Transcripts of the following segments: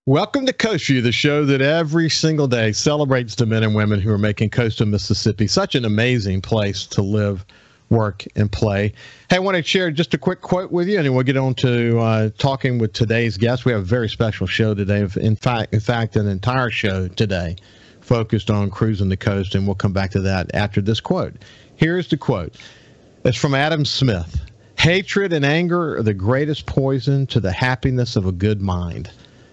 Welcome to Coast View, the show that every single day celebrates the men and women who are making coastal Mississippi such an amazing place to live, work, and play. Hey, I want to share just a quick quote with you, and then we'll get on to talking with today's guest. We have a very special show today. In fact, an entire show today focused on cruising the coast, and we'll come back to that after this quote. Here's the quote. It's from Adam Smith. Hatred and anger are the greatest poison to the happiness of a good mind.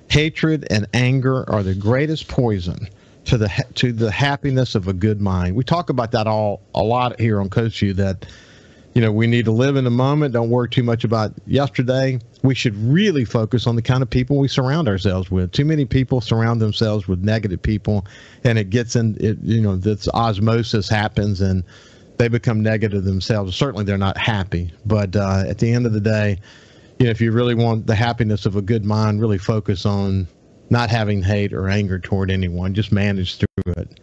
Hatred and anger are the greatest poison to the happiness of a good mind. We talk about that a lot here on Coast View, that, you know, we need to live in the moment. Don't worry too much about yesterday. We should really focus on the kind of people we surround ourselves with. Too many people surround themselves with negative people, and it gets in, this osmosis happens, and they become negative themselves. Certainly they're not happy, but at the end of the day, if you really want the happiness of a good mind, really focus on not having hate or anger toward anyone. Just manage through it.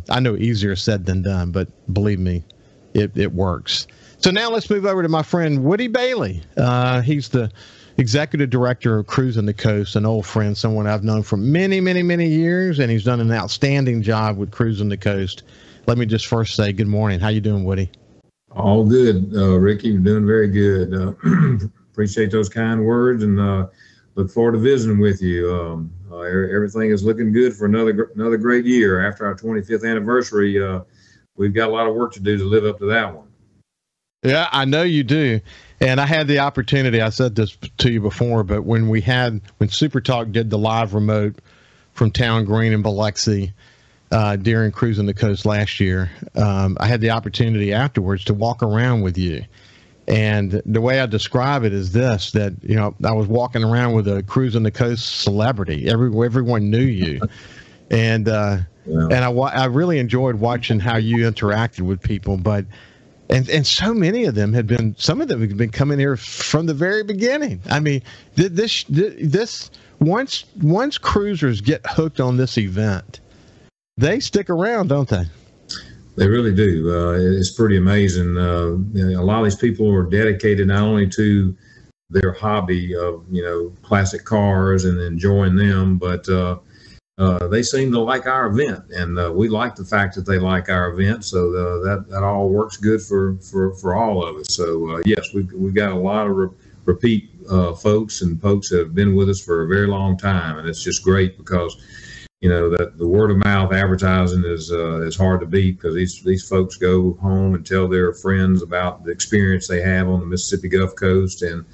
I know easier said than done, but believe me, it works. So now let's move over to my friend Woody Bailey. He's the executive director of Cruising the Coast, an old friend, someone I've known for many, many, many years, and he's done an outstanding job with Cruising the Coast. Let me just first say good morning. How you doing, Woody? All good, Ricky. You're doing very good. Appreciate those kind words, and look forward to visiting with you. Everything is looking good for another great year. After our 25th anniversary, we've got a lot of work to do to live up to that one. Yeah, I know you do. And I had the opportunity, I said this to you before, but when Super Talk did the live remote from Town Green in Biloxi during Cruising the Coast last year, I had the opportunity afterwards to walk around with you. And the way I describe it is this, that, I was walking around with a Cruising the Coast celebrity. Everyone knew you. And I really enjoyed watching how you interacted with people. But and so many of them some of them have been coming here from the very beginning. I mean, this once cruisers get hooked on this event, they stick around, don't they? They really do. It's pretty amazing. A lot of these people are dedicated not only to their hobby of, classic cars and enjoying them, but they seem to like our event, and we like the fact that they like our event. So that all works good for all of us. So yes, we've got a lot of repeat folks and folks that have been with us for a very long time, and it's just great because that the word of mouth advertising is hard to beat, because these folks go home and tell their friends about the experience they have on the Mississippi Gulf Coast, and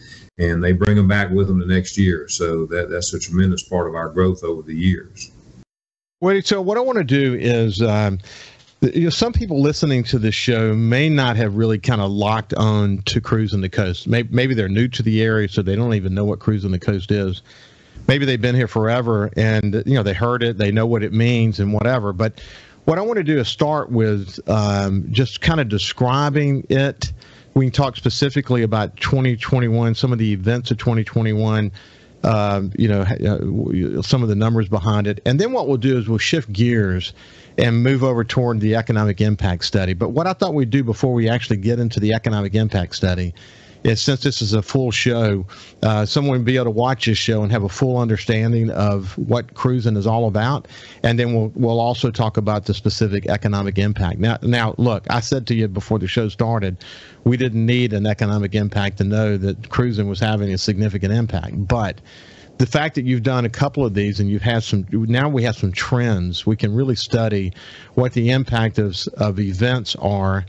they bring them back with them the next year. So that's a tremendous part of our growth over the years. Well, so what I want to do is, some people listening to this show may not have really kind of locked on to Cruising the Coast. Maybe they're new to the area, so they don't even know what Cruising the Coast is. Maybe they've been here forever and, they heard it, they know what it means and whatever. But what I want to do is start with just kind of describing it. We can talk specifically about 2021, some of the events of 2021, some of the numbers behind it. And then what we'll do is we'll shift gears and move over toward the economic impact study. But what I thought we'd do before we actually get into the economic impact study is, since this is a full show, someone will be able to watch this show and have a full understanding of what cruising is all about. And then we'll also talk about the specific economic impact. Now, look, I said to you before the show started, we didn't need an economic impact to know that cruising was having a significant impact. But the fact that you've done a couple of these and now we have some trends, we can really study what the impact of events are,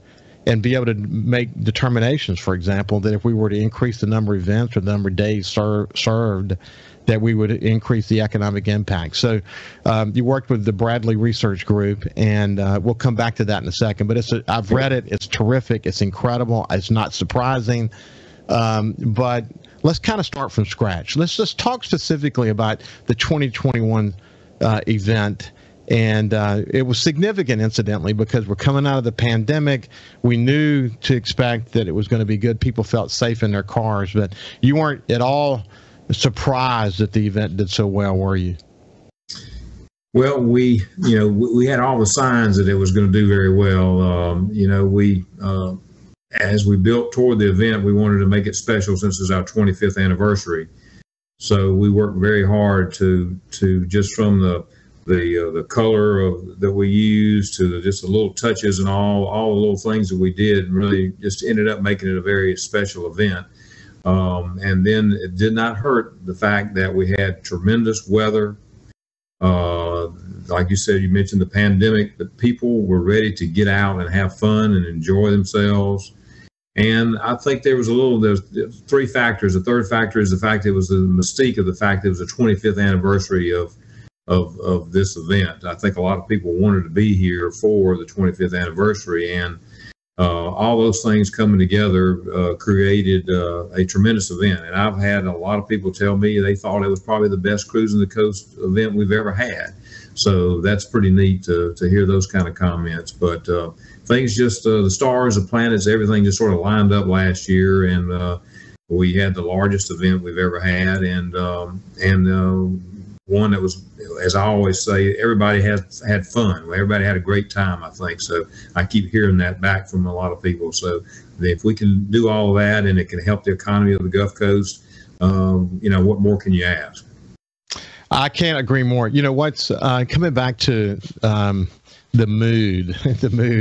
and be able to make determinations, for example, that if we were to increase the number of events or the number of days served, that we would increase the economic impact. So you worked with the Bradley Research Group, and we'll come back to that in a second. But I've read it. It's terrific. It's incredible. It's not surprising. But let's kind of start from scratch. Let's just talk specifically about the 2021 event. And it was significant, incidentally, because we're coming out of the pandemic. We knew to expect that it was going to be good. People felt safe in their cars, but you weren't at all surprised that the event did so well, were you? Well, we had all the signs that it was going to do very well. As we built toward the event, we wanted to make it special since it's our 25th anniversary. So we worked very hard to just from the color of that we used to just the little touches and all the little things that we did really just ended up making it a very special event. And then it did not hurt the fact that we had tremendous weather. Like you said, you mentioned the pandemic, but people were ready to get out and have fun and enjoy themselves. And I think there's three factors. The third factor is the fact it was the mystique of the fact that it was the 25th anniversary of this event. I think a lot of people wanted to be here for the 25th anniversary, and all those things coming together created a tremendous event. And I've had a lot of people tell me they thought it was probably the best Cruising the Coast event we've ever had. So that's pretty neat to hear those kind of comments. But things just, the stars, the planets, everything just sort of lined up last year, and we had the largest event we've ever had, and one that was, as I always say, everybody had fun. Everybody had a great time, I think. So I keep hearing that back from a lot of people. So if we can do all of that and it can help the economy of the Gulf Coast, what more can you ask? I can't agree more. You know, what's coming back to the mood,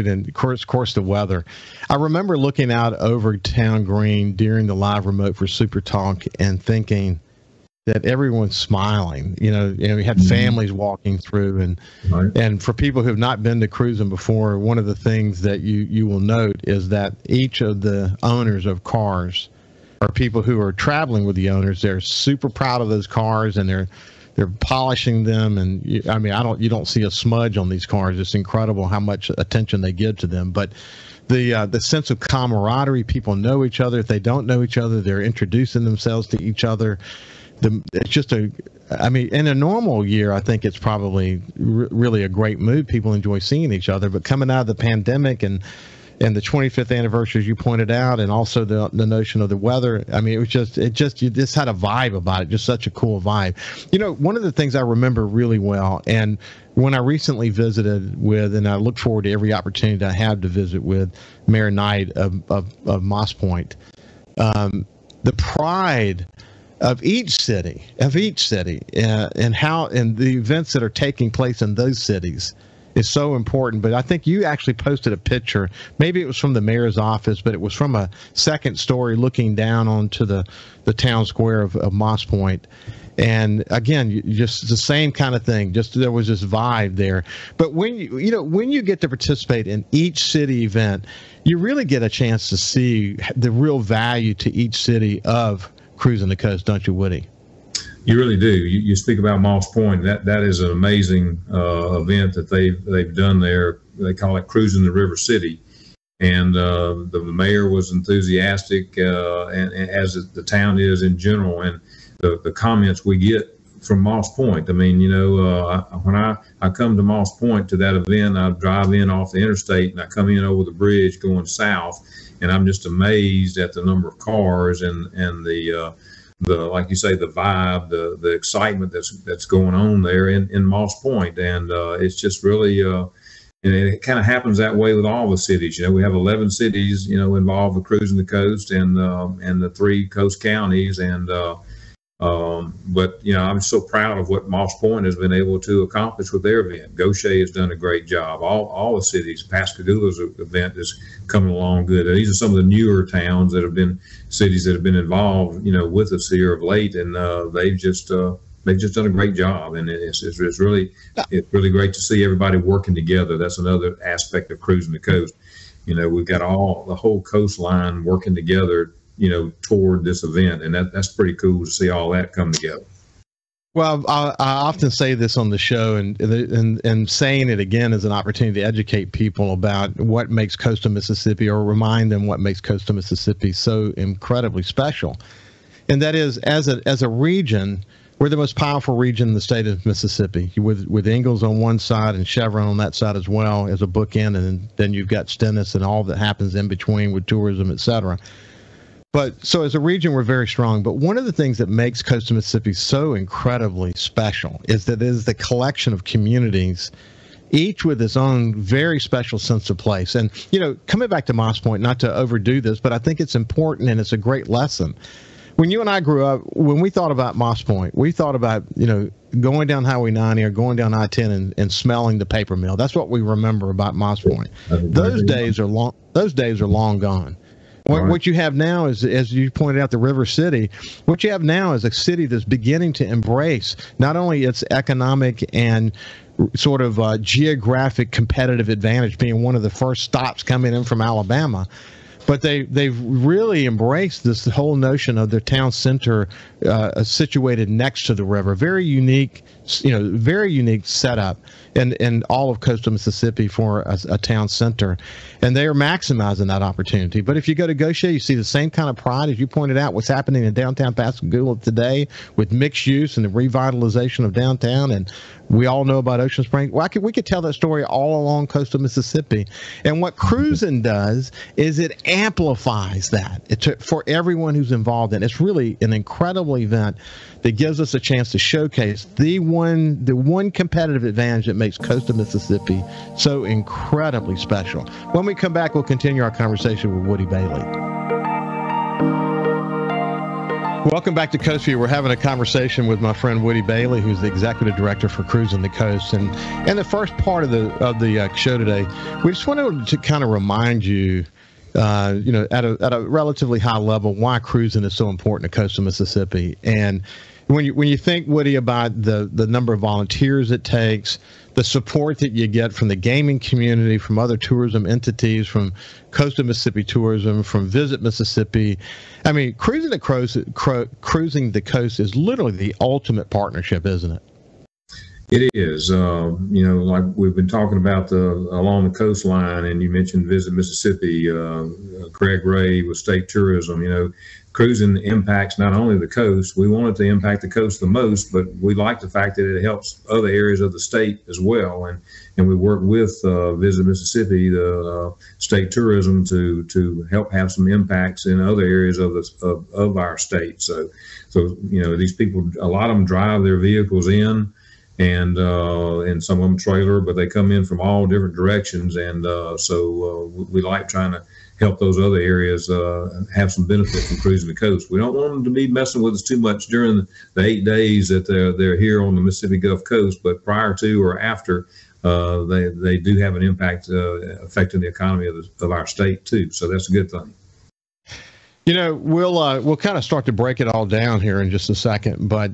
and of course the weather. I remember looking out over Town Green during the live remote for Super Talk and thinking that everyone's smiling. You know, we had families walking through, and right. And for people who have not been to cruising before, one of the things that you will note is that each of the owners of cars, or people who are traveling with the owners, they're super proud of those cars, and they're polishing them, and you don't see a smudge on these cars. It's incredible how much attention they give to them. But the sense of camaraderie, people know each other. If they don't know each other, they're introducing themselves to each other. It's just in a normal year, I think it's probably really a great mood. People enjoy seeing each other. But coming out of the pandemic and the 25th anniversary, as you pointed out, and also the notion of the weather. I mean, you just had a vibe about it, just such a cool vibe. You know, one of the things I remember really well, and when I recently visited with, and I look forward to every opportunity I have to visit with Mayor Knight of Moss Point, the pride of each city, and the events that are taking place in those cities is so important. But I think you actually posted a picture. Maybe it was from the mayor's office, but it was from a second story looking down onto the town square of Moss Point. And again, just the same kind of thing. Just there was this vibe there. But when you get to participate in each city event, you really get a chance to see the real value to each city of Cruising the Coast, don't you, Woody? You really do. You speak about Moss Point. That is an amazing event that they've done there. They call it Cruising the River City, and the mayor was enthusiastic, and as the town is in general. And the comments we get from Moss Point. I mean, when I come to Moss Point to that event, I drive in off the interstate and I come in over the bridge going south, and I'm just amazed at the number of cars and the like you say, the vibe, the excitement that's going on there in Moss Point. And it's just really, and it kind of happens that way with all the cities. We have 11 cities, involved with Cruising the Coast, and the 3 coast counties. And but I'm so proud of what Moss Point has been able to accomplish with their event. Goshen has done a great job. All the cities. Pascagoula's event is coming along good. And these are some of the newer towns that have been cities that have been involved, with us here of late, and they've just done a great job. And it's really great to see everybody working together. That's another aspect of Cruising the Coast. We've got the whole coastline working together, toward this event, and that's pretty cool to see all that come together. Well, I often say this on the show, and saying it again is an opportunity to educate people about what makes coastal Mississippi, or remind them what makes coastal Mississippi so incredibly special. And that is, as a region, we're the most powerful region in the state of Mississippi, with Ingalls on one side and Chevron on that side as well as a bookend, and then you've got Stennis and all that happens in between with tourism, et cetera. But so as a region, we're very strong. But one of the things that makes coastal Mississippi so incredibly special is that it is the collection of communities, each with its own very special sense of place. And, coming back to Moss Point, not to overdo this, but I think it's important and it's a great lesson. when you and I grew up, when we thought about Moss Point, we thought about, going down Highway 90 or going down I-10 and smelling the paper mill. That's what we remember about Moss Point. Those days are long. Those days are long gone. What you have now is, as you pointed out, the River City. What you have now is a city that's beginning to embrace not only its economic and sort of geographic competitive advantage, being one of the first stops coming in from Alabama, but they've really embraced this whole notion of their town center situated next to the river. Very unique setup in all of coastal Mississippi for a town center, and they are maximizing that opportunity. But if you go to Gautier, you see the same kind of pride, as you pointed out, what's happening in downtown Pascagoula today with mixed use and the revitalization of downtown. And we all know about Ocean Springs. Well, we could tell that story all along coastal Mississippi. And what cruising does is it amplifies that for everyone who's involved in it. It's really an incredible event that gives us a chance to showcase the one competitive advantage that makes coastal Mississippi so incredibly special. When we come back, we'll continue our conversation with Woody Bailey. Welcome back to Coast View. We're having a conversation with my friend Woody Bailey, who's the executive director for Cruising the Coast. And in the first part of the show today, we just wanted to kind of remind you, at a relatively high level, why cruising is so important to coastal Mississippi. And when you think, Woody, about the number of volunteers it takes, the support that you get from the gaming community, from other tourism entities, from Coastal Mississippi Tourism, from Visit Mississippi. I mean, Cruising the Coast is literally the ultimate partnership, isn't it? It is. Like we've been talking about along the coastline, and you mentioned Visit Mississippi, Craig Ray with State Tourism. Cruising impacts not only the coast. We want it to impact the coast the most, but we like the fact that it helps other areas of the state as well. And we work with Visit Mississippi, the State Tourism, to help have some impacts in other areas of our state. So these people, a lot of them drive their vehicles in, and some of them trailer, but they come in from all different directions. And so we like trying to help those other areas have some benefit from Cruising the Coast. We don't want them to be messing with us too much during the 8 days that they're here on the Mississippi Gulf Coast, but prior to or after, they do have an impact affecting the economy of our state too. So that's a good thing. We'll kind of start to break it all down here in just a second, but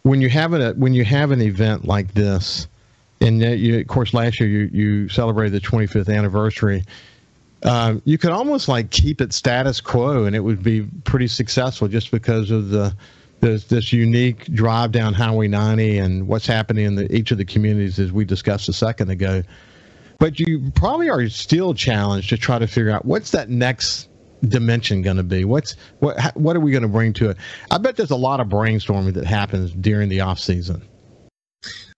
when you have an event like this, and of course last year you celebrated the 25th anniversary. You could almost like keep it status quo, and it would be pretty successful just because of this unique drive down Highway 90 and what's happening in each of the communities, as we discussed a second ago. But you probably are still challenged to try to figure out what's that next dimension going to be. What are we going to bring to it? I bet there's a lot of brainstorming that happens during the off season.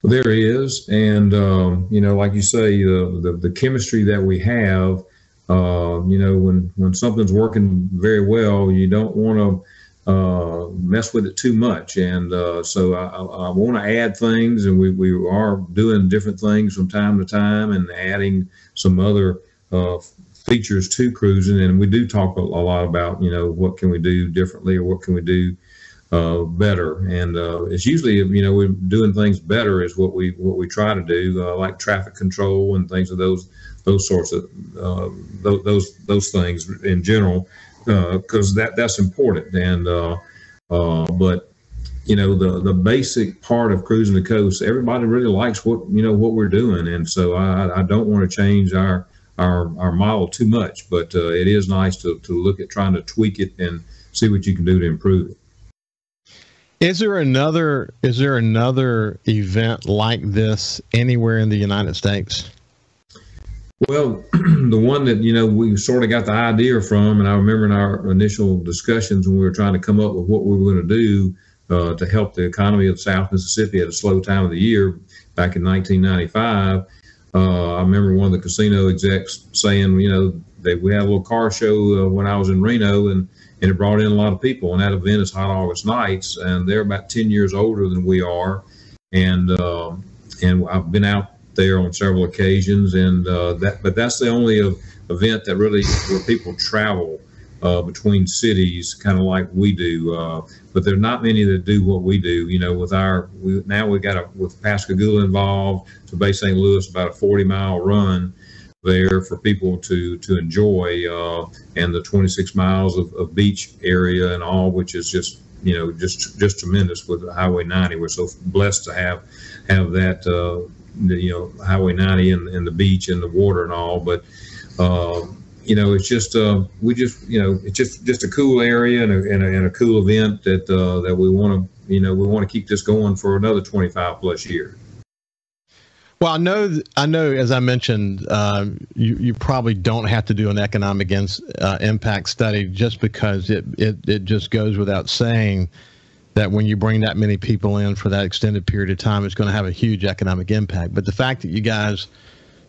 There is, and like you say, the chemistry that we have. When something's working very well, you don't want to mess with it too much. And so I want to add things, and we are doing different things from time to time and adding some other features to cruising. And we do talk a lot about, what can we do differently or what can we do better. And it's usually, we're doing things better is what we try to do, like traffic control and things of those sorts of those things in general, because that's important. And but the basic part of Cruising the Coast, everybody really likes what we're doing, and so I don't want to change our model too much, but it is nice to look at trying to tweak it and see what you can do to improve it. Is there another event like this anywhere in the United States? Well, the one that, we sort of got the idea from, and I remember in our initial discussions when we were trying to come up with what we were going to do to help the economy of South Mississippi at a slow time of the year back in 1995, I remember one of the casino execs saying, we had a little car show when I was in Reno, and it brought in a lot of people, and that event is Hot August Nights, and they're about 10 years older than we are, and I've been out there on several occasions, and but that's the only event that really where people travel between cities, kind of like we do. But there are not many that do what we do. You know, with with Pascagoula involved to Bay St. Louis, about a 40-mile run there for people to enjoy, and the 26 miles of beach area and all, which is just just tremendous with Highway 90. We're so blessed to have that Highway 90 and the beach and the water and all. But it's just it's just a cool area and a cool event that we want to keep this going for another 25 plus years. Well, I know. As I mentioned, you probably don't have to do an economic impact study, just because it just goes without saying that when you bring that many people in for that extended period of time, it's going to have a huge economic impact. But the fact that you guys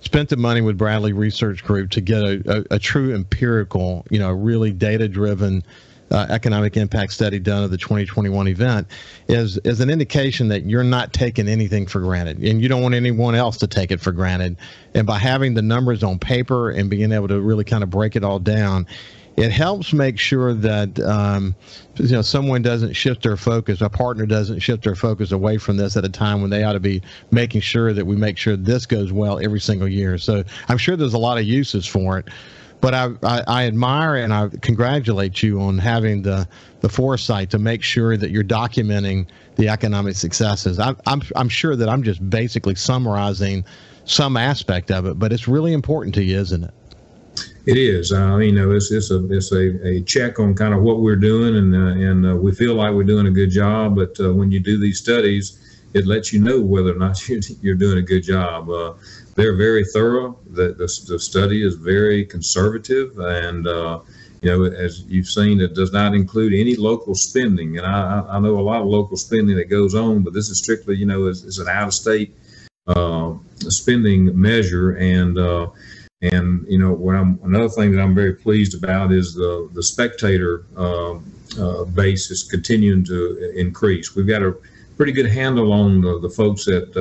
spent the money with Bradley Research Group to get a true empirical, really data-driven economic impact study done of the 2021 event is an indication that you're not taking anything for granted, and you don't want anyone else to take it for granted. And by having the numbers on paper and being able to really kind of break it all down, it helps make sure that someone doesn't shift their focus, a partner doesn't shift their focus away from this at a time when they ought to be making sure that we make sure this goes well every single year. So I'm sure there's a lot of uses for it. But I admire and I congratulate you on having the foresight to make sure that you're documenting the economic successes. I'm sure that I'm just basically summarizing some aspect of it, but it's really important to you, isn't it? It is. It's a check on kind of what we're doing, and we feel like we're doing a good job. But when you do these studies, it lets you know whether or not you're doing a good job. They're very thorough. The study is very conservative, and as you've seen, it does not include any local spending. And I know a lot of local spending that goes on, but this is strictly, is an out-of-state spending measure. And another thing that I'm very pleased about is the spectator base is continuing to increase. We've got a pretty good handle on the folks that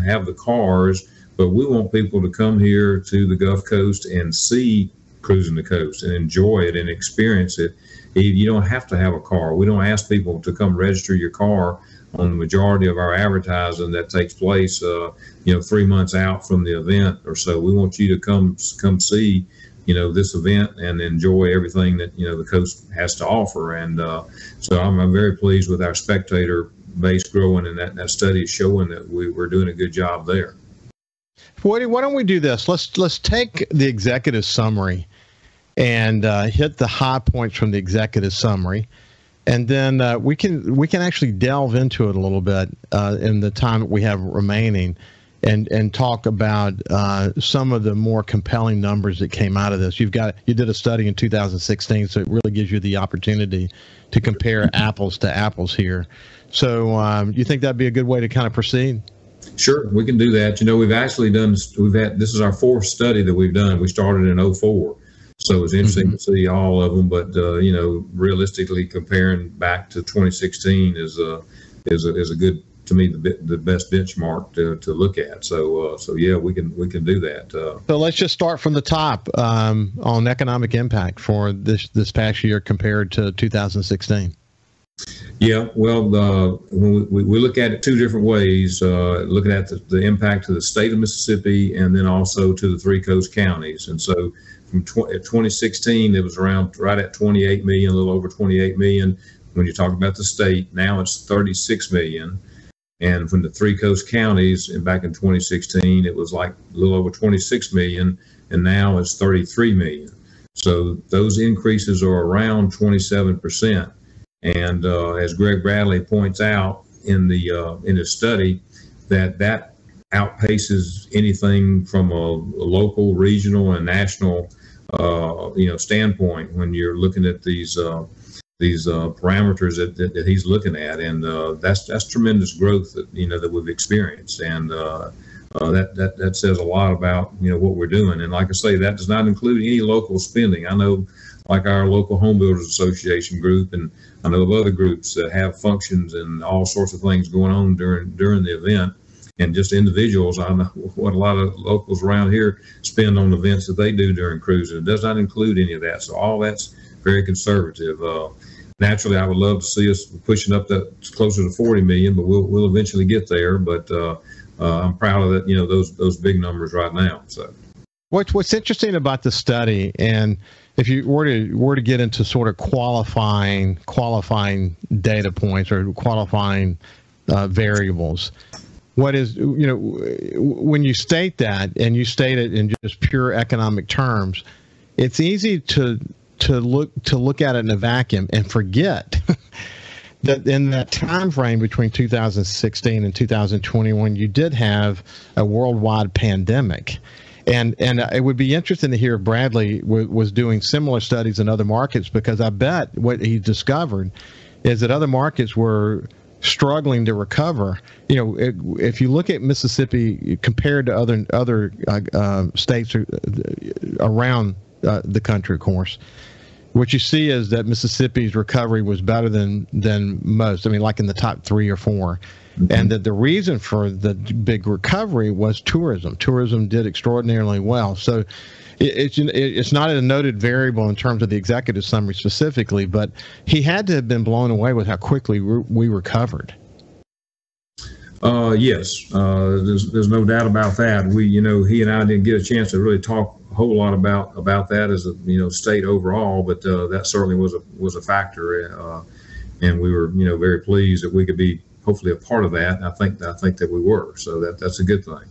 have the cars, but we want people to come here to the Gulf Coast and see Cruising the Coast and enjoy it and experience it. You don't have to have a car. We don't ask people to come register your car on the majority of our advertising that takes place 3 months out from the event or so. We want you to come see this event and enjoy everything that the coast has to offer. And so I'm very pleased with our spectator base growing, and that study is showing that we're doing a good job there. Woody, why don't we do this? Let's take the executive summary and hit the high points from the executive summary, and then we can actually delve into it a little bit in the time that we have remaining, and talk about some of the more compelling numbers that came out of this. You did a study in 2016, so it really gives you the opportunity to compare apples to apples here. So you think that'd be a good way to kind of proceed? Sure, we can do that. We've actually this is our fourth study that we've done. We started in 2004, so it's interesting to see all of them. But realistically, comparing back to 2016 is a good, to me, the best benchmark to look at. So yeah, we can do that. So let's just start from the top on economic impact for this past year compared to 2016. Yeah, well, when we look at it two different ways, looking at the impact to the state of Mississippi and then also to the three coast counties. And so from 2016, it was around right at 28 million, a little over 28 million. When you talk about the state, now it's 36 million. And from the three coast counties, and back in 2016, it was like a little over 26 million, and now it's 33 million. So those increases are around 27%. And as Greg Bradley points out in his study, that outpaces anything from a local, regional, and national standpoint when you're looking at these parameters that he's looking at, and that's tremendous growth that we've experienced, and that says a lot about what we're doing. And like I say, that does not include any local spending. I know, like our local Home Builders Association group, and I know of other groups that have functions and all sorts of things going on during the event, and just individuals. I know what a lot of locals around here spend on events that they do during cruising. It does not include any of that. So all that's very conservative. Naturally, I would love to see us pushing up that closer to 40 million, but we'll eventually get there. But I'm proud of that, those big numbers right now. So, what's interesting about the study, and if you were to get into sort of qualifying data points or qualifying variables, what is, when you state that and you state it in just pure economic terms, it's easy to look at it in a vacuum and forget that in that time frame between 2016 and 2021, you did have a worldwide pandemic. And it would be interesting to hear if Bradley was doing similar studies in other markets, because I bet what he discovered is that other markets were struggling to recover. If you look at Mississippi compared to other states around the country, of course, what you see is that Mississippi's recovery was better than most. I mean, like in the top 3 or 4. Mm-hmm. And that the reason for the big recovery was tourism. Tourism did extraordinarily well. So it's not a noted variable in terms of the executive summary specifically, but he had to have been blown away with how quickly we recovered. Yes, there's no doubt about that. He and I didn't get a chance to really talk a whole lot about that as a state overall, but that certainly was a factor, and we were very pleased that we could be hopefully a part of that. And I think that we were, so that's a good thing.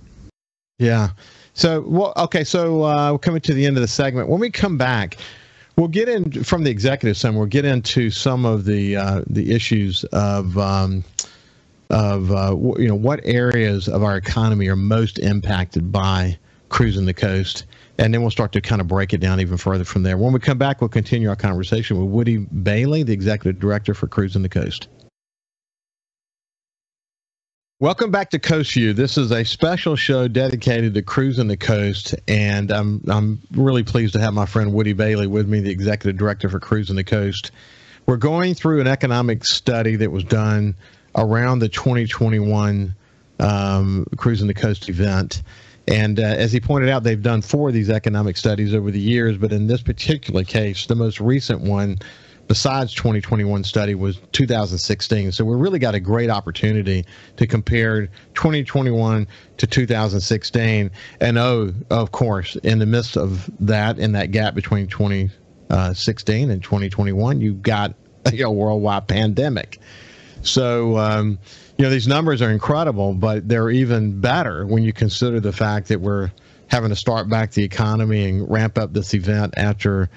Yeah. So we're coming to the end of the segment. When we come back, we'll get in from the executive summary. We'll get into some of the issues of what areas of our economy are most impacted by cruising the coast, and then we'll start to kind of break it down even further from there. When we come back, we'll continue our conversation with Woody Bailey, the executive director for Cruising the Coast. Welcome back to Coast View. This is a special show dedicated to Cruising the Coast, and I'm really pleased to have my friend Woody Bailey with me, the executive director for Cruising the Coast. We're going through an economic study that was done around the 2021 Cruising the Coast event. And as he pointed out, they've done 4 of these economic studies over the years, but in this particular case, the most recent one besides 2021 study was 2016. So we really got a great opportunity to compare 2021 to 2016. And of course, in the midst of that, in that gap between 2016 and 2021, you've got a worldwide pandemic. So, these numbers are incredible, but they're even better when you consider the fact that we're having to start back the economy and ramp up this event after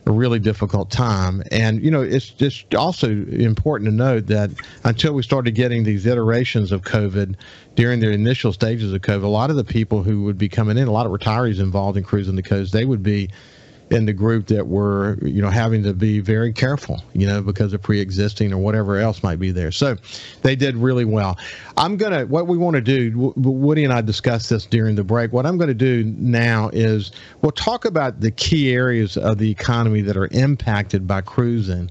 a really difficult time. And, it's just also important to note that until we started getting these iterations of COVID during the initial stages of COVID, a lot of the people who would be coming in, a lot of retirees involved in Cruising the Coast, they would be in the group that were, having to be very careful, because of pre-existing or whatever else might be there. So they did really well. What we want to do, Woody and I discussed this during the break. What I'm going to do now is we'll talk about the key areas of the economy that are impacted by cruising.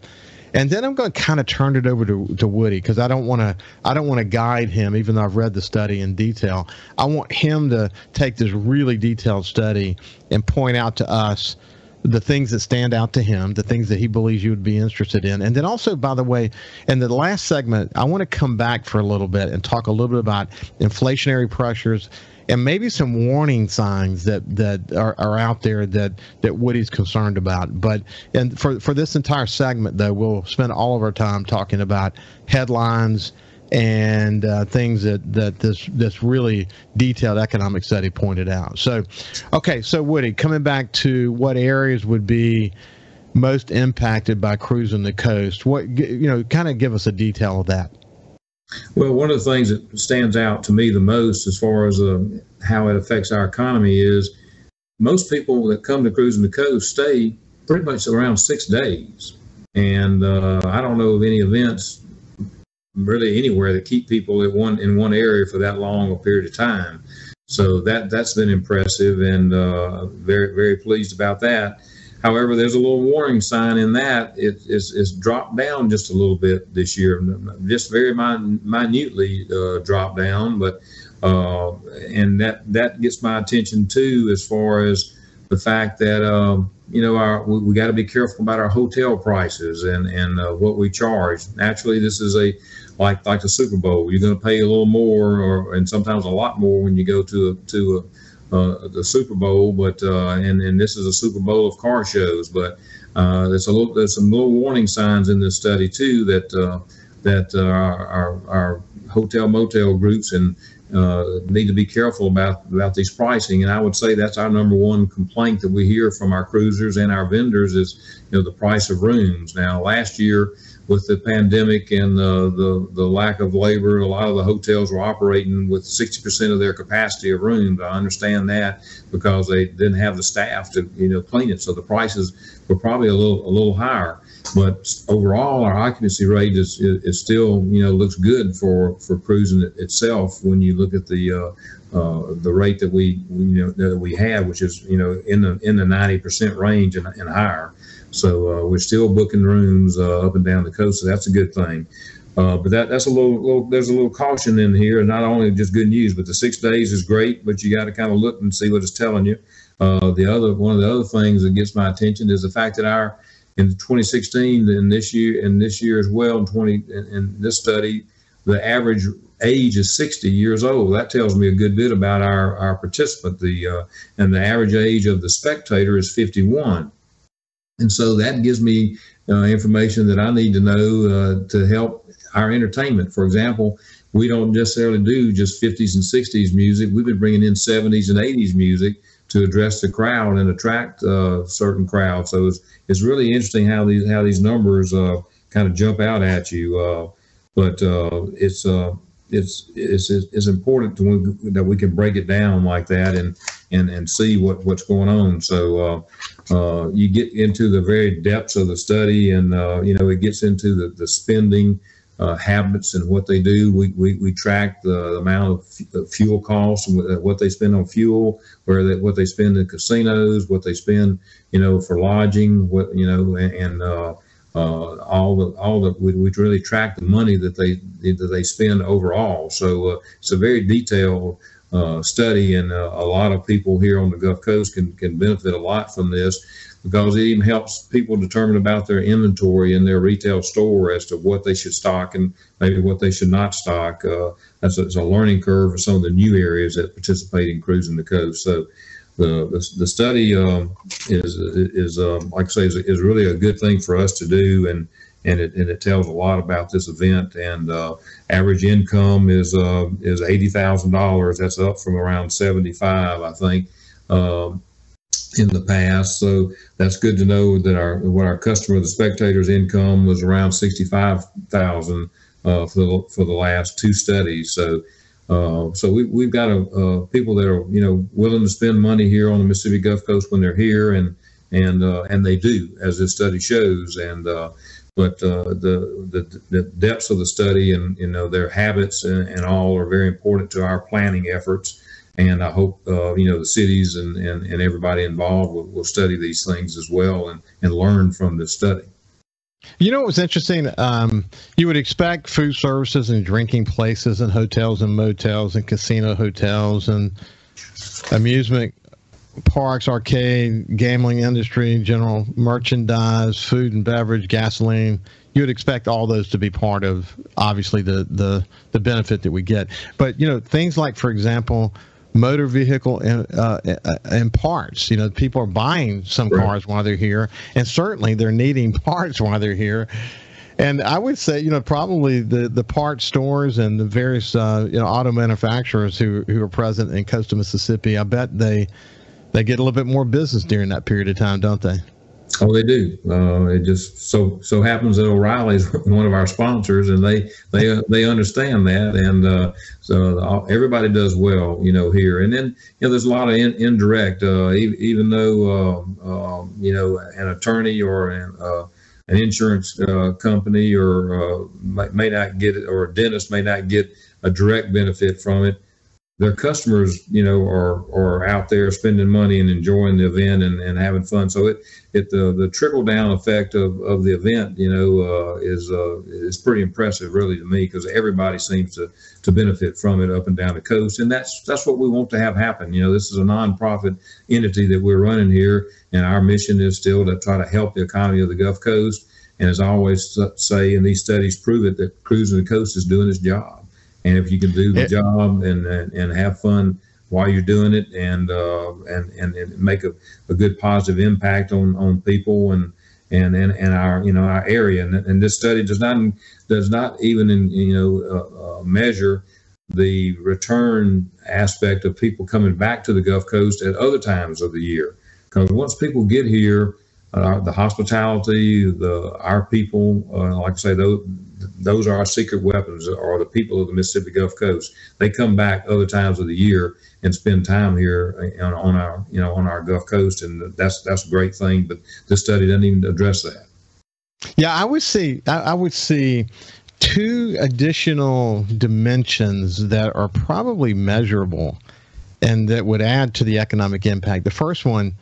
And then I'm going to kind of turn it over to Woody, because I don't want to guide him, even though I've read the study in detail. I want him to take this really detailed study and point out to us the things that stand out to him, the things that he believes you would be interested in. And then also, by the way, in the last segment, I want to come back for a little bit and talk a little bit about inflationary pressures and maybe some warning signs that are out there that Woody's concerned about. But for this entire segment, though, we'll spend all of our time talking about headlines and things that this really detailed economic study pointed out. So Woody, coming back to what areas would be most impacted by Cruising the Coast, kind of give us a detail of that. Well, one of the things that stands out to me the most as far as how it affects our economy is most people that come to Cruising the Coast stay pretty much around 6 days. And I don't know of any events really anywhere that keep people in one area for that long a period of time. So that's been impressive, and very, very pleased about that. However, there's a little warning sign in that it's dropped down just a little bit this year, just very minutely dropped down, but and that gets my attention too, as far as the fact that we got to be careful about our hotel prices and what we charge. Naturally, this is like the Super Bowl. You're going to pay a little more, and sometimes a lot more when you go to the Super Bowl. But and this is a Super Bowl of car shows. But there's some little warning signs in this study too that our hotel motel groups and need to be careful about these pricing. And I would say that's our number one complaint that we hear from our cruisers and our vendors is, the price of rooms. Now, last year with the pandemic and the lack of labor, a lot of the hotels were operating with 60% of their capacity of rooms. I understand that because they didn't have the staff to, clean it. So the prices were probably a little higher. But overall, our occupancy rate is still, looks good for cruising itself when you look at the rate that we have, which is in the 90% range and higher. So we're still booking rooms up and down the coast, so that's a good thing. But that's there's a little caution in here, and not only just good news, but the 6 days is great, but you got to kind of look and see what it's telling you. One of the other things that gets my attention is the fact that in 2016 and this year as well, in this study, the average age is 60 years old. That tells me a good bit about our participant. And the average age of the spectator is 51. And so that gives me information that I need to know to help our entertainment. For example, we don't necessarily do just 50s and 60s music. We've been bringing in 70s and 80s music to address the crowd and attract certain crowds. So it's really interesting how these numbers kind of jump out at you. But it's important that we can break it down like that and see what's going on. So you get into the very depths of the study, and it gets into the spending habits and what they do. We track the amount of fuel costs and what they spend on fuel, what they spend in casinos, what they spend, for lodging, and we really track the money that they spend overall. So it's a very detailed study, and a lot of people here on the Gulf Coast can benefit a lot from this, because it even helps people determine about their inventory in their retail store as to what they should stock and maybe what they should not stock. It's a learning curve for some of the new areas that participate in cruising the coast. So the study is like I say, is really a good thing for us to do, and it tells a lot about this event. And average income is $80,000. That's up from around 75, I think, in the past. So that's good to know that our customer, the spectators' income was around 65,000 for the last two studies. So we've got people that are willing to spend money here on the Mississippi Gulf Coast when they're here, and they do, as this study shows. But the depths of the study and their habits and all are very important to our planning efforts. And I hope the cities and everybody involved will study these things as well and learn from this study. What was interesting? You would expect food services and drinking places and hotels and motels and casino hotels and amusement parks, arcade, gambling industry, general merchandise, food and beverage, gasoline. You would expect all those to be part of, obviously, the benefit that we get. But things like, for example, motor vehicle and parts. People are buying some cars while they're here, and certainly they're needing parts while they're here. And I would say, probably the parts stores and the various auto manufacturers who are present in coastal Mississippi, I bet they get a little bit more business during that period of time, don't they? Oh, they do. It just so happens that O'Reilly's one of our sponsors, and they understand that, and so everybody does well, here. And then there's a lot of indirect, even though an attorney or an insurance company or may not get it, or a dentist may not get a direct benefit from it. their customers, are out there spending money and enjoying the event and having fun. So the trickle down effect of the event, is pretty impressive, really, to me, because everybody seems to benefit from it up and down the coast, and that's what we want to have happen. This is a nonprofit entity that we're running here, and our mission is still to try to help the economy of the Gulf Coast. And as I always say, and these studies prove it, that Cruising the Coast is doing its job. And if you can do the job and have fun while you're doing it, and make a good positive impact on people and our area, and this study does not even measure the return aspect of people coming back to the Gulf Coast at other times of the year, because once people get here, the hospitality, our people, like I say, those are our secret weapons, are the people of the Mississippi Gulf Coast. They come back other times of the year and spend time here on our Gulf Coast, and that's a great thing. But this study doesn't even address that. Yeah, I would see two additional dimensions that are probably measurable and that would add to the economic impact. The first one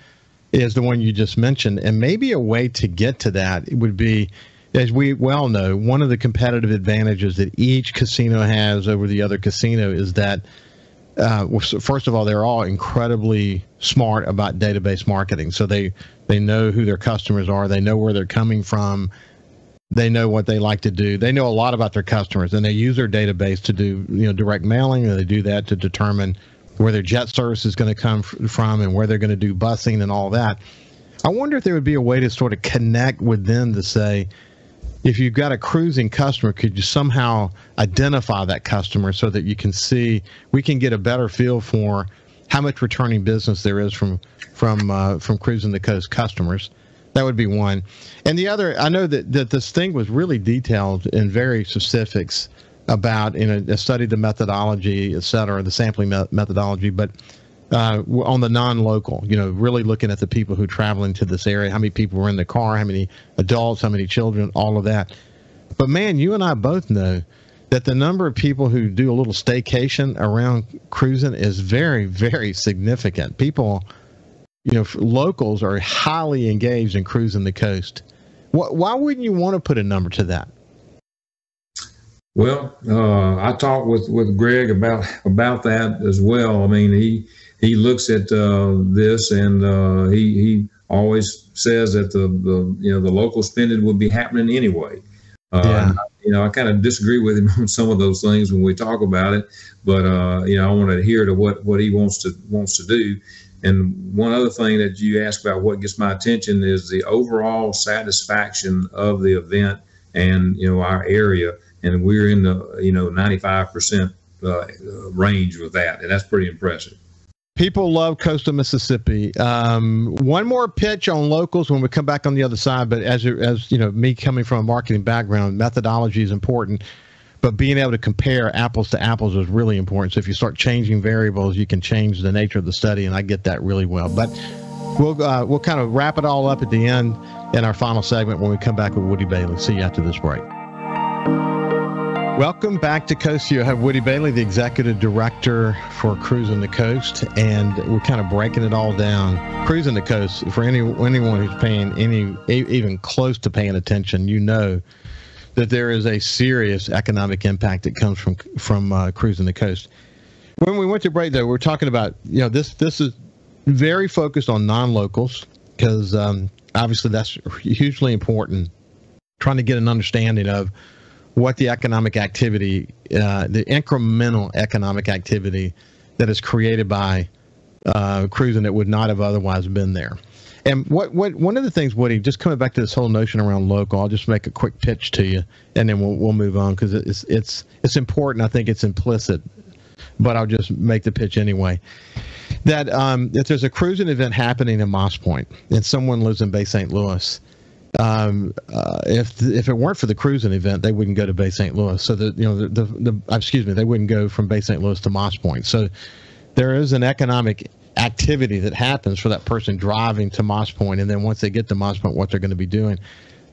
is the one you just mentioned, and maybe a way to get to that would be, as we well know, one of the competitive advantages that each casino has over the other casino is that, first of all, they're all incredibly smart about database marketing. So they know who their customers are. They know where they're coming from. They know what they like to do. They know a lot about their customers, and they use their database to do direct mailing, and they do that to determine where their jet service is going to come from and where they're going to do busing and all that. I wonder if there would be a way to sort of connect with them to say, if you've got a cruising customer, could you somehow identify that customer so that you can see, we can get a better feel for how much returning business there is from Cruising the Coast customers? That would be one. And the other, I know that this thing was really detailed in very specifics about, studied the methodology, et cetera, the sampling methodology, but on the non-local, really looking at the people who travel into this area, how many people were in the car, how many adults, how many children, all of that. But man, you and I both know that the number of people who do a little staycation around cruising is very, very significant. People, locals are highly engaged in Cruising the Coast. Why wouldn't you want to put a number to that? Well, I talked with Greg about that as well. I mean, he looks at this, and he always says that the local spending would be happening anyway. I kind of disagree with him on some of those things when we talk about it, but I want to adhere to what he wants to do. And one other thing that you asked about, what gets my attention, is the overall satisfaction of the event and our area. And we're in the 95% range with that, and that's pretty impressive. People love coastal Mississippi. One more pitch on locals when we come back on the other side. But as me coming from a marketing background, methodology is important, but being able to compare apples to apples is really important. So if you start changing variables, you can change the nature of the study, and I get that really well. But we'll kind of wrap it all up at the end in our final segment when we come back with Woody Bailey. See you after this break. Welcome back to Coast View. I have Woody Bailey, the Executive Director for Cruising the Coast, and we're kind of breaking it all down. Cruising the Coast, for anyone who's paying even close to paying attention, that there is a serious economic impact that comes from Cruising the Coast. When we went to break, though, we're talking about, this is very focused on non-locals, because obviously that's hugely important, trying to get an understanding of what the economic activity, the incremental economic activity that is created by cruising that would not have otherwise been there. And what one of the things, Woody, just coming back to this whole notion around local, I'll just make a quick pitch to you, and then we'll move on, because it's important. I think it's implicit, but I'll just make the pitch anyway. That if there's a cruising event happening in Moss Point and someone lives in Bay St. Louis, if it weren't for the cruising event, they wouldn't go to Bay St. Louis. So they wouldn't go from Bay St. Louis to Moss Point. So there is an economic activity that happens for that person driving to Moss Point, and then once they get to Moss Point, what they're going to be doing.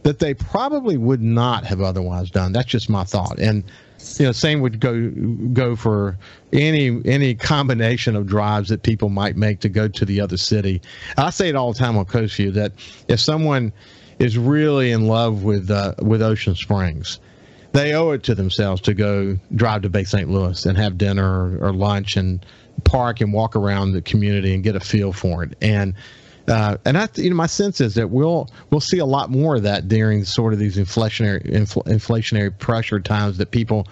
that they probably would not have otherwise done. That's just my thought. And same would go for any combination of drives that people might make to go to the other city. I say it all the time on Coast View that if someone is really in love with Ocean Springs, they owe it to themselves to go drive to Bay St. Louis and have dinner or lunch and park and walk around the community and get a feel for it. And my sense is that we'll see a lot more of that during sort of these inflationary pressure times, that people,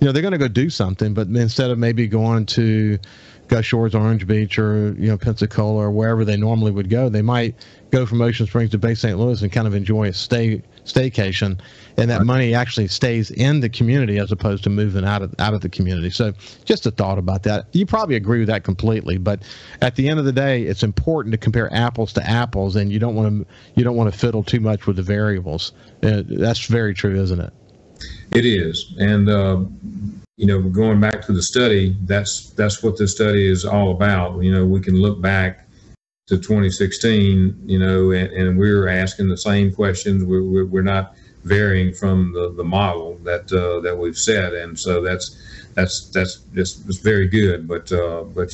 they're going to go do something, but instead of maybe going to Gulf Shores, Orange Beach, or Pensacola, or wherever they normally would go, they might go from Ocean Springs to Bay St. Louis and kind of enjoy a staycation, and that money actually stays in the community as opposed to moving out of the community. So just a thought about that. You probably agree with that completely, but at the end of the day, it's important to compare apples to apples, and you don't want to fiddle too much with the variables. That's very true, isn't it? It is. And going back to the study, that's what the study is all about. We can look back to 2016, and we're asking the same questions. We're not varying from the model that we've set, and so that's just very good. But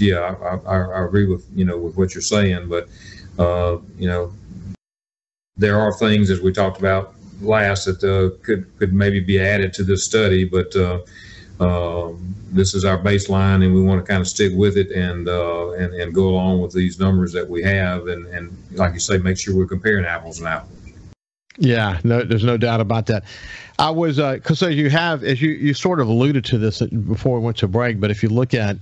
yeah, I agree with with what you're saying. But there are things, as we talked about last, that could maybe be added to this study, but this is our baseline, and we want to kind of stick with it and go along with these numbers that we have, and like you say, make sure we're comparing apples and apples. Yeah, no, there's no doubt about that. I was because as you sort of alluded to this before we went to break, but if you look at,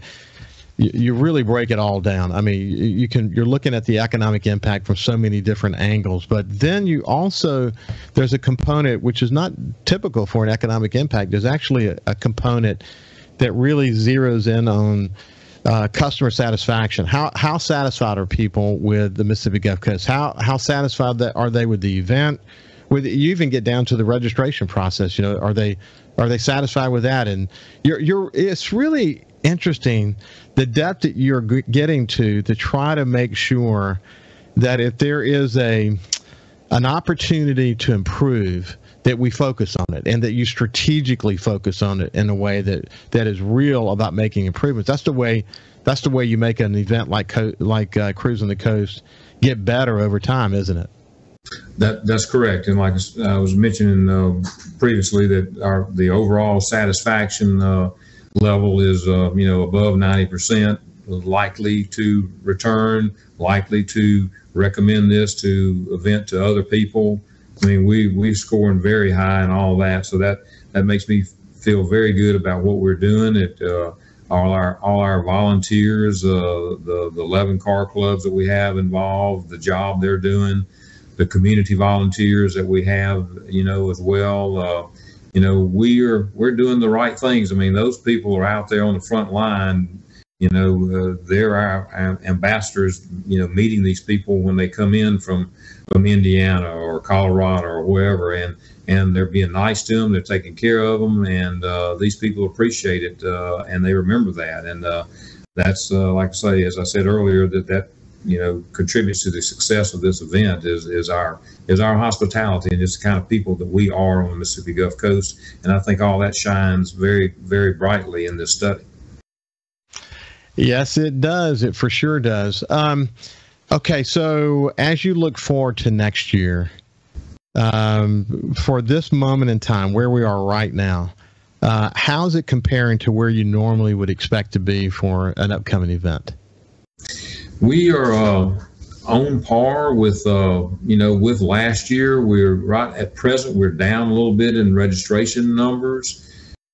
you really break it all down. I mean, you're looking at the economic impact from so many different angles, but then there's a component which is not typical for an economic impact. There's actually a component that really zeroes in on customer satisfaction. How satisfied are people with the Mississippi Gulf Coast? How satisfied are they with the event? You even get down to the registration process. Are they satisfied with that? And it's really interesting the depth that you're getting to try to make sure that if there is an opportunity to improve, that we focus on it, and that you strategically focus on it in a way that is real about making improvements. That's the way you make an event like Cruising the Coast get better over time, isn't it? That's correct. And like I was mentioning previously, that the overall satisfaction level is above 90%, likely to return, likely to recommend this event to other people. I mean, we're scoring very high and all that, so that makes me feel very good about what we're doing. All our volunteers, the 11 car clubs that we have involved, the job they're doing, the community volunteers that we have, as well. We're doing the right things. I mean, those people are out there on the front line. They're our ambassadors, meeting these people when they come in from Indiana or Colorado or wherever, and they're being nice to them, they're taking care of them, and these people appreciate it, and they remember that. And that's, like I say, as I said earlier, that contributes to the success of this event is our hospitality, and it's the kind of people that we are on the Mississippi Gulf Coast. And I think all that shines very, very brightly in this study. Yes, it does. It for sure does. Okay, so as you look forward to next year, for this moment in time, where we are right now, how's it comparing to where you normally would expect to be for an upcoming event? We are on par with with last year. We're right at present. We're down a little bit in registration numbers,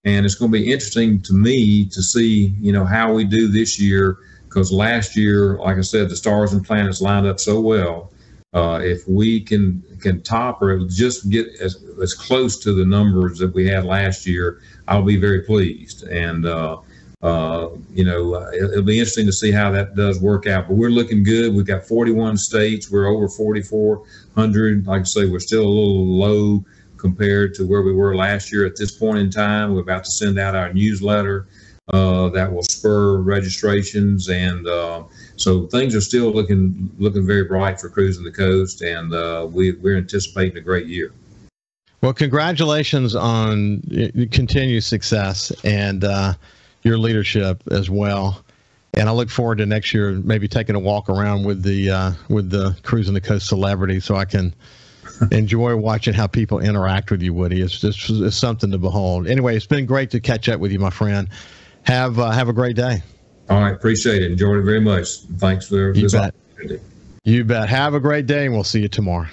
and it's going to be interesting to me to see how we do this year, because last year, like I said, the stars and planets lined up so well. If we can top or just get as close to the numbers that we had last year, I'll be very pleased. And it'll be interesting to see how that does work out. But we're looking good. We've got 41 states. We're over 4,400. Like I say, we're still a little low compared to where we were last year at this point in time. We're about to send out our newsletter that will spur registrations, and so things are still looking very bright for Cruising the Coast, and we're anticipating a great year. Well, congratulations on continued success and your leadership as well. And I look forward to next year maybe taking a walk around with the Cruising the Coast celebrity, so I can enjoy watching how people interact with you, Woody. It's something to behold. Anyway, it's been great to catch up with you, my friend. Have a great day. All right, appreciate it. Enjoyed it very much. Thanks for this opportunity. You bet. Have a great day, and we'll see you tomorrow.